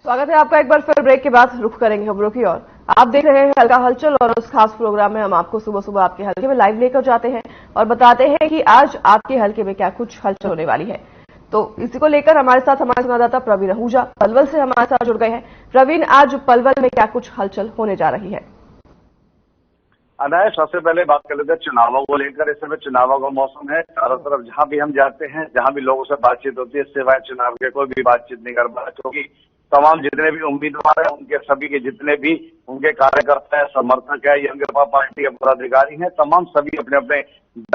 स्वागत है आपका एक बार फिर। ब्रेक के बाद रुख करेंगे खबरों की ओर। आप देख रहे हैं हल्का हलचल और उस खास प्रोग्राम में हम आपको सुबह सुबह आपके हल्के में लाइव लेकर जाते हैं और बताते हैं कि आज आपके हल्के में क्या कुछ हलचल होने वाली है। तो इसी को लेकर हमारे साथ हमारे संवाददाता प्रवीण आहूजा पलवल से हमारे साथ जुड़ गए हैं। प्रवीण, आज पलवल में क्या कुछ हलचल होने जा रही है? अनाया, सबसे पहले बात कर लेते हैं चुनावों को लेकर। इस समय चुनावों का मौसम है। चारों तरफ जहां भी हम जाते हैं, जहां भी लोगों से बातचीत होती है, सिवाय चुनाव के कोई भी बातचीत नहीं कर पा रहा, क्योंकि तमाम जितने भी उम्मीदवार हैं, उनके सभी के जितने भी उनके कार्यकर्ता है, समर्थक है, या उनके पार्टी के पदाधिकारी हैं, तमाम सभी अपने अपने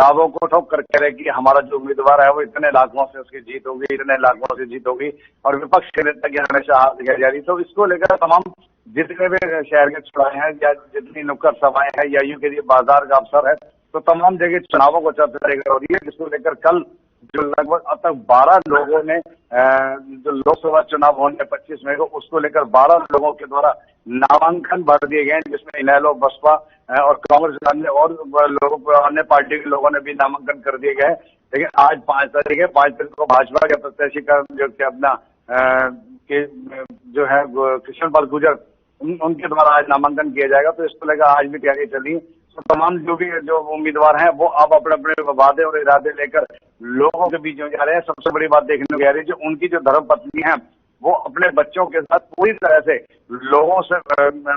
दावों को ठोक कर कह रहे कि हमारा जो उम्मीदवार है वो इतने लाखों से उसकी जीत होगी, इतने लाखों से जीत होगी, और विपक्ष के नेता की हमेशा हार दिखाई जा रही। तो इसको लेकर तमाम जितने भी शहर के चुनाव हैं या जितनी नुक्कड़ सभाएं हैं या यूं के बाजार का अवसर है, तो तमाम जगह चुनावों को चर्चा लेकर हो रही है, जिसको लेकर कल जो लगभग अब तक 12 लोगों ने जो लोकसभा चुनाव होने 25 मई को, उसको लेकर 12 लोगों के द्वारा नामांकन भर दिए गए, जिसमें इनेलो, बसपा और कांग्रेस अन्य और लोगों को, अन्य पार्टी के लोगों ने भी नामांकन कर दिए गए। लेकिन आज 5 तारीख है, 5 तारीख को भाजपा के प्रत्याशी का जो कि अपना के जो है कृष्ण पाल गुर्जर, उनके द्वारा आज नामांकन किया जाएगा। तो इसको लेकर आज भी तैयारी चली। तो तमाम जो उम्मीदवार हैं वो अब अपने अपने वादे और इरादे लेकर लोगों के बीच में जा रहे हैं। सबसे बड़ी बात देखने को आ रही है, जो उनकी जो धर्मपत्नी है वो अपने बच्चों के साथ पूरी तरह से लोगों से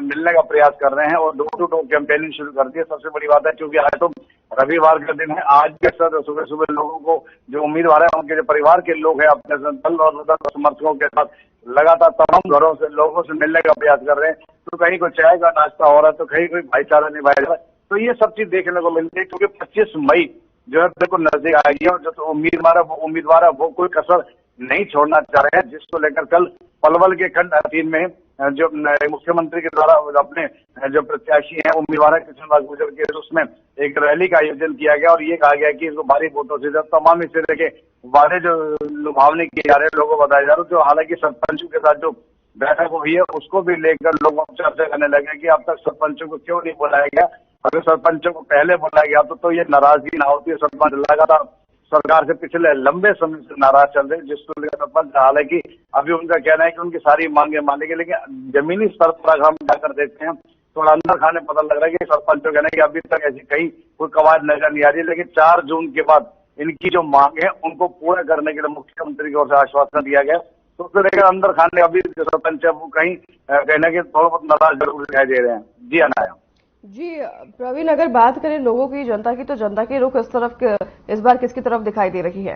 मिलने का प्रयास कर रहे हैं और डोर टू डोर कैंपेनिंग शुरू कर दी है। सबसे बड़ी बात है, क्योंकि आज तो रविवार का दिन है, आज के सर सुबह सुबह लोगों को, जो उम्मीदवार है उनके जो परिवार के लोग हैं, अपने दल और समर्थकों के साथ लगातार तमाम घरों से लोगों से मिलने का प्रयास कर रहे हैं। तो कहीं कोई चाय का नाश्ता हो रहा है, तो कहीं कोई भाईचारा निभाया जा रहा है। तो ये सब चीज देखने को मिलती है, क्योंकि 25 मई जो है बिल्कुल नजदीक आएगी और जो उम्मीदवार है वो कोई कसर नहीं छोड़ना चाह रहे हैं, जिसको लेकर कल पलवल के खंड 3 में जो मुख्यमंत्री के द्वारा अपने जो प्रत्याशी हैं, उम्मीदवार है कृष्ण पाल गुर्जर के, उसमें एक रैली का आयोजन किया गया और ये कहा गया कि इसको भारी वोटों से तमाम इस तरह के वादे जो लुभावने किए जा रहे हैं, लोगों को बताया जा रहा है। जो हालांकि सरपंचों के साथ जो बैठक हुई है उसको भी लेकर लोग चर्चा करने लगे कि अब तक सरपंचों को क्यों नहीं बुलाया गया। अगर सरपंचों को पहले बुलाया गया तो ये नाराजगी ना होती है। सरपंच लगातार सरकार से पिछले लंबे समय से नाराज चल रहे हैं, जिसको लेकर सरपंच हालांकि अभी उनका कहना है कि उनकी सारी मांगे मानेंगे, लेकिन जमीनी स्तर पर हम जाकर देखते हैं तो अंदर खाने पता लग रहा है कि सरपंचों कहना है कि अभी तक ऐसी कहीं कोई कवायद नजर नहीं आ रही है। लेकिन 4 जून के बाद इनकी जो मांग है उनको पूरा करने के लिए मुख्यमंत्री की ओर से आश्वासन दिया गया। तो उसको लेकर अंदर खाने अभी जो सरपंच है वो कहीं कहना कि थोड़ा बहुत नाराज जरूर दिखाई दे रहे हैं। जी अनाया। जी प्रवीण, अगर बात करें लोगों की, जनता की, तो जनता की रुख इस बार किसकी तरफ दिखाई दे रही है?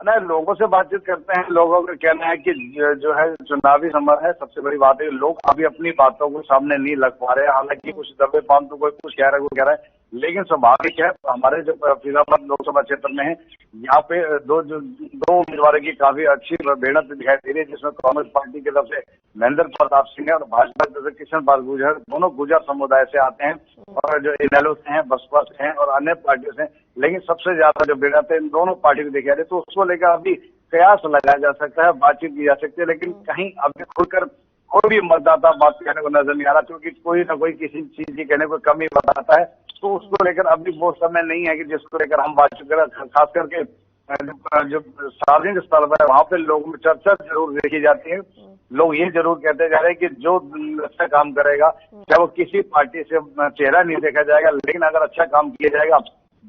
नहीं, लोगों से बातचीत करते हैं, लोगों का कहना है कि जो है चुनावी समय है, सबसे बड़ी बात है लोग अभी अपनी बातों को सामने नहीं लग पा रहे हैं। हालांकि कुछ दबे पान तो कोई कुछ कह रहा है, कोई कह रहा है, लेकिन स्वाभाविक है हमारे जो फिरोजाबाद लोकसभा क्षेत्र में है, यहाँ पे दो उम्मीदवारों की काफी अच्छी बेड़त दिखाई दे रही है, जिसमें कांग्रेस पार्टी की तरफ से महेंद्र प्रताप सिंह है और भाजपा की तरफ से कृष्ण पाल गुर्जर, दोनों गुर्जर समुदाय से आते हैं और जो इनेलो से हैं, बसपा से हैं और अन्य पार्टियों से। लेकिन सबसे ज्यादा जो बेड़त है इन दोनों पार्टी को देखा जाए तो उसको लेकर अभी कयास लगाया जा सकता है, बातचीत की जा सकती है, लेकिन कहीं अभी खुलकर कोई भी मतदाता बात कहने को नजर नहीं आ रहा, क्योंकि कोई ना कोई किसी चीज की कहने को कमी बताता है। तो उसको लेकर अभी वो समय नहीं है कि जिसको लेकर हम बातचीत करें। खास करके जो सार्वजनिक स्थल पर है वहां पे लोगों में चर्चा जरूर देखी जाती है। लोग ये जरूर कहते जा रहे हैं कि जो अच्छा काम करेगा, चाहे वो किसी पार्टी से चेहरा नहीं देखा जाएगा, लेकिन अगर अच्छा काम किया जाएगा,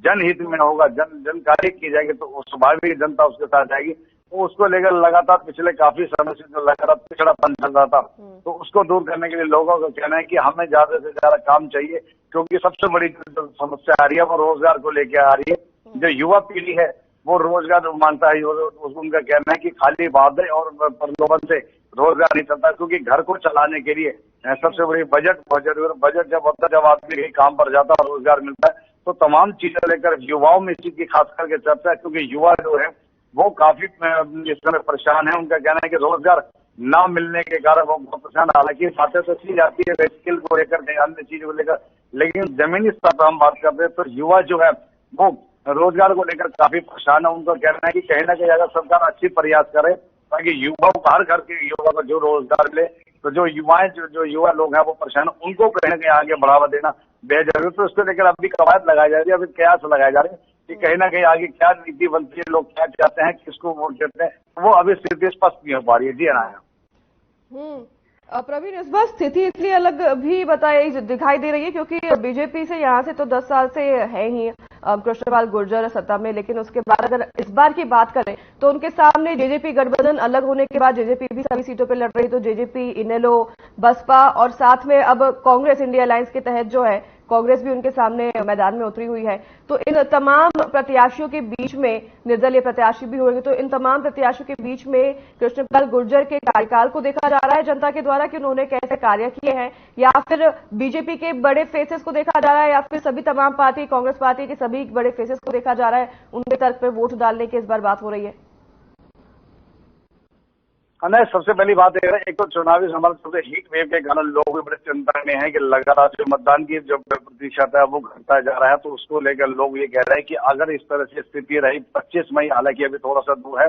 जनहित में होगा, जनकारी की जाएगी, तो स्वाभाविक जनता उसके साथ जाएगी। तो उसको लेकर लगातार पिछले काफी समय से जो लगातार पिछड़ापन चल रहा था, तो उसको दूर करने के लिए लोगों का कहना है कि हमें ज्यादा से ज्यादा काम चाहिए, क्योंकि सबसे बड़ी जो समस्या आ रही है वो रोजगार को लेकर आ रही है। जो युवा पीढ़ी है वो रोजगार मांगता है, उसको उनका कहना है कि खाली वादे और प्रलोभन से रोजगार नहीं चलता, क्योंकि घर को चलाने के लिए सबसे बड़ी बजट बहुत जरूरी है। बजट जब होता है, जब आदमी कहीं काम पर जाता है और रोजगार मिलता है, तो तमाम चीजें लेकर युवाओं में इस चीज की खास करके चर्चा है, क्योंकि युवा जो है वो काफी इस समय परेशान है। उनका कहना है कि रोजगार न मिलने के कारण वो बहुत परेशान। हालांकि बातें तो की जाती है स्किल को लेकर, अन्य चीजों को लेकर, लेकिन जमीनी स्तर पर हम बात करते हैं तो युवा जो है वो रोजगार को लेकर काफी परेशान है। उनका कहना है कि कहीं ना कहीं अगर सरकार अच्छी प्रयास करे ताकि युवाओं को, हर घर के युवा को जो रोजगार मिले, तो जो युवाएं जो युवा लोग हैं वो परेशान, उनको कहीं ना कहीं आगे बढ़ावा देना बेहद जरूरी। तो उसको लेकर अभी कवायद लगाई जा रही है, अभी कयास लगाए जा रहे हैं कि कहीं ना कहीं आगे क्या नीति बनती है, लोग क्या चाहते हैं, किसको वोट देते हैं, वो अभी स्थिति स्पष्ट नहीं हो पा रही है। जी अनाया। प्रवीण, इस बार स्थिति इसलिए अलग भी दिखाई दे रही है क्योंकि बीजेपी से यहाँ से तो 10 साल से है ही कृष्णपाल गुर्जर सत्ता में, लेकिन उसके बाद अगर इस बार की बात करें तो उनके सामने जेजेपी गठबंधन अलग होने के बाद जेजेपी भी सभी सीटों पर लड़ रही, तो जेजेपी, इनेलो, बसपा और साथ में अब कांग्रेस इंडिया अलायंस के तहत जो है कांग्रेस भी उनके सामने मैदान में उतरी हुई है। तो इन तमाम प्रत्याशियों के बीच में निर्दलीय प्रत्याशी भी होंगे, तो इन तमाम प्रत्याशियों के बीच में कृष्णपाल गुर्जर के कार्यकाल को देखा जा रहा है जनता के द्वारा कि उन्होंने कैसे कार्य किए हैं, या फिर बीजेपी के बड़े फेसेस को देखा जा रहा है, या फिर सभी तमाम पार्टी, कांग्रेस पार्टी के सभी बड़े फेसेस को देखा जा रहा है, उनके तर्क पर वोट डालने की इस बार बात हो रही है। नहीं, सबसे पहली बात यह है, एक तो चुनावी हमारे सबसे हीट वेव के कारण लोग भी बड़े चिंता में हैं कि लगातार जो मतदान की जो प्रतिशत है वो घटता जा रहा है, तो उसको लेकर लोग ये कह रहे हैं कि अगर इस तरह से स्थिति रही 25 मई, हालांकि अभी थोड़ा सा दूर है,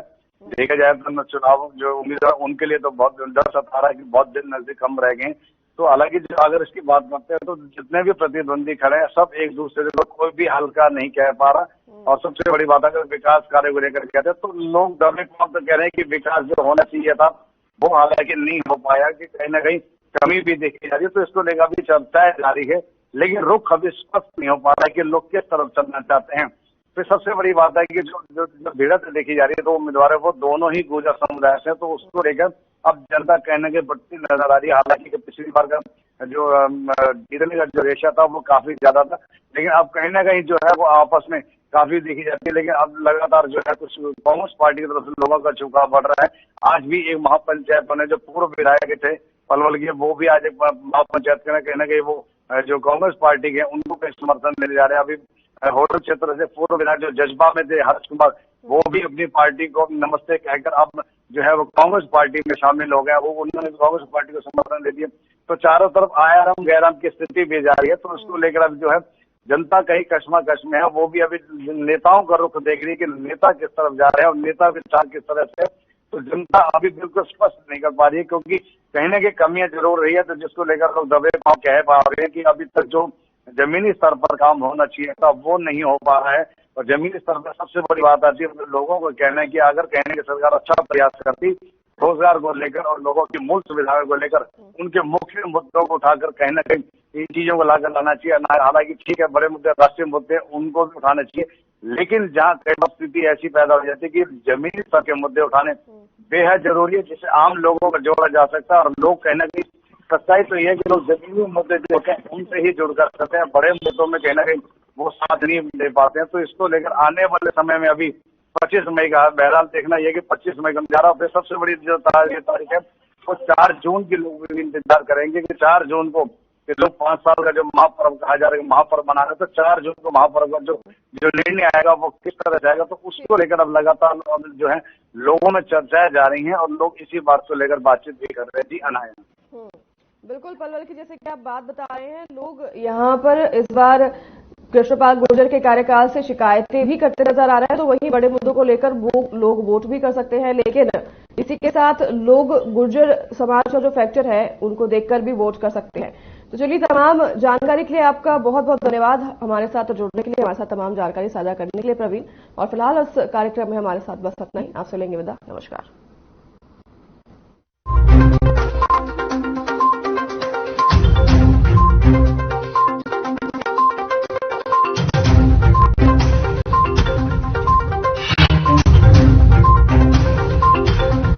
देखा जाए तो चुनाव जो उम्मीदवार उनके लिए तो बहुत डर सता रहा है कि बहुत दिन नजदीक कम रह गए। तो हालांकि अगर इसकी बात करते हैं तो जितने भी प्रतिद्वंदी खड़े हैं सब एक दूसरे से, कोई भी हल्का नहीं कह पा रहा। और सबसे बड़ी बात अगर विकास कार्य को लेकर कहते हैं तो लोग दबे तो कह रहे हैं कि विकास जो होना चाहिए था वो हालांकि नहीं हो पाया, कि कहीं ना कहीं कमी भी देखी जा रही है, तो इसको लेकर भी चर्चाएं जारी है, लेकिन रुख अभी स्पष्ट नहीं हो पा रहा है कि लोग किस तरफ चलना चाहते हैं। फिर सबसे बड़ी बात है कि जो भिड़त देखी जा रही है, तो उम्मीदवार है वो दोनों ही गुर्जर समुदाय से, तो उसको लेकर अब जनता कहने के बढ़ती नजर आ रही है। हालांकि पिछली बार का जो जीतने का जो रेशा था वो काफी ज्यादा था, लेकिन अब कहीं ना कहीं जो है वो आपस में काफी देखी जाती है, लेकिन अब लगातार जो है कुछ कांग्रेस पार्टी की तरफ से लोगों का झुकाव बढ़ रहा है। आज भी एक महापंचायत बने जो पूर्व विधायक थे पलवल के, वो भी आज एक महापंचायत के कहीं ना कहीं वो जो कांग्रेस पार्टी के उनको कई समर्थन मिल जा रहे हैं। अभी होटल क्षेत्र से पूर्व विधायक जो जज्बा में थे हर्ष कुमार, वो भी अपनी पार्टी को नमस्ते कहकर अब जो है वो कांग्रेस पार्टी में शामिल हो गया, वो उन्होंने कांग्रेस पार्टी को समर्थन दे दिया। तो चारों तरफ आयाराम गैराम की स्थिति भी जा रही है, तो उसको लेकर अब जो है जनता कहीं कश्मकश में है। वो भी अभी नेताओं का रुख देख रही है कि नेता किस तरफ जा रहे हैं और नेता विचार किस तरह से, तो जनता अभी बिल्कुल स्पष्ट नहीं कर पा रही है, क्योंकि कहीं ना कहीं कमियां जरूर रही है, तो जिसको लेकर लोग दबे पांव कह पा रहे हैं कि अभी तक जो जमीनी स्तर पर काम होना चाहिए था वो नहीं हो पा रहा है। और जमीनी स्तर पर सबसे बड़ी बात आती है लोगों को कहना है कि अगर कहने की सरकार अच्छा प्रयास करती रोजगार को लेकर और लोगों की मूल सुविधाओं को लेकर, उनके मुख्य मुद्दों को उठाकर कहीं ना कहीं इन चीजों को लाकर लाना चाहिए। हालांकि ठीक है, बड़े मुद्दे राष्ट्रीय मुद्दे उनको भी उठाने चाहिए, लेकिन जहाँ कई बार स्थिति ऐसी पैदा हो जाती है कि जमीनी स्तर के मुद्दे उठाने बेहद जरूरी है, जिससे आम लोगों को जोड़ा जा सकता है। और लोग कहीं ना कहीं सच्चाई तो ये है कि लोग जमीनी मुद्दे जो होते हैं उनसे ही जुड़ कर सकते हैं, बड़े मुद्दों में कहीं ना कहीं वो साथ नहीं दे पाते हैं। तो इसको लेकर आने वाले समय में अभी 25 मई का बहरहाल देखना यह कि 25 मई का जा रहा है। सबसे बड़ी जो तारीख है वो 4 जून की लोग इंतजार करेंगे कि 4 जून को लोग 5 साल का जो महापर्व कहा जा रहा है महापर्व मना रहे, तो 4 जून को महापर्व का जो निर्णय आएगा वो किस तरह जाएगा, तो उसको लेकर अब लगातार जो है लोगों में चर्चाएं जा रही हैं और लोग इसी बात को लेकर बातचीत भी कर रहे हैं। जी अनाया। बिल्कुल पलवल की जैसे कि आप बात बता रहे हैं, लोग यहाँ पर इस बार कृष्णपाल गुर्जर के कार्यकाल से शिकायतें भी करते नजर आ रहे हैं, तो वही बड़े मुद्दों को लेकर वो लोग वोट भी कर सकते हैं, लेकिन इसी के साथ लोग गुर्जर समाज का जो फैक्टर है उनको देखकर भी वोट कर सकते हैं। तो चलिए, तमाम जानकारी के लिए आपका बहुत बहुत धन्यवाद, हमारे साथ जुड़ने के लिए, हमारे साथ तमाम जानकारी साझा करने के लिए प्रवीण। और फिलहाल इस कार्यक्रम में हमारे साथ बस इतना ही, आपसे लेंगे विदा, नमस्कार।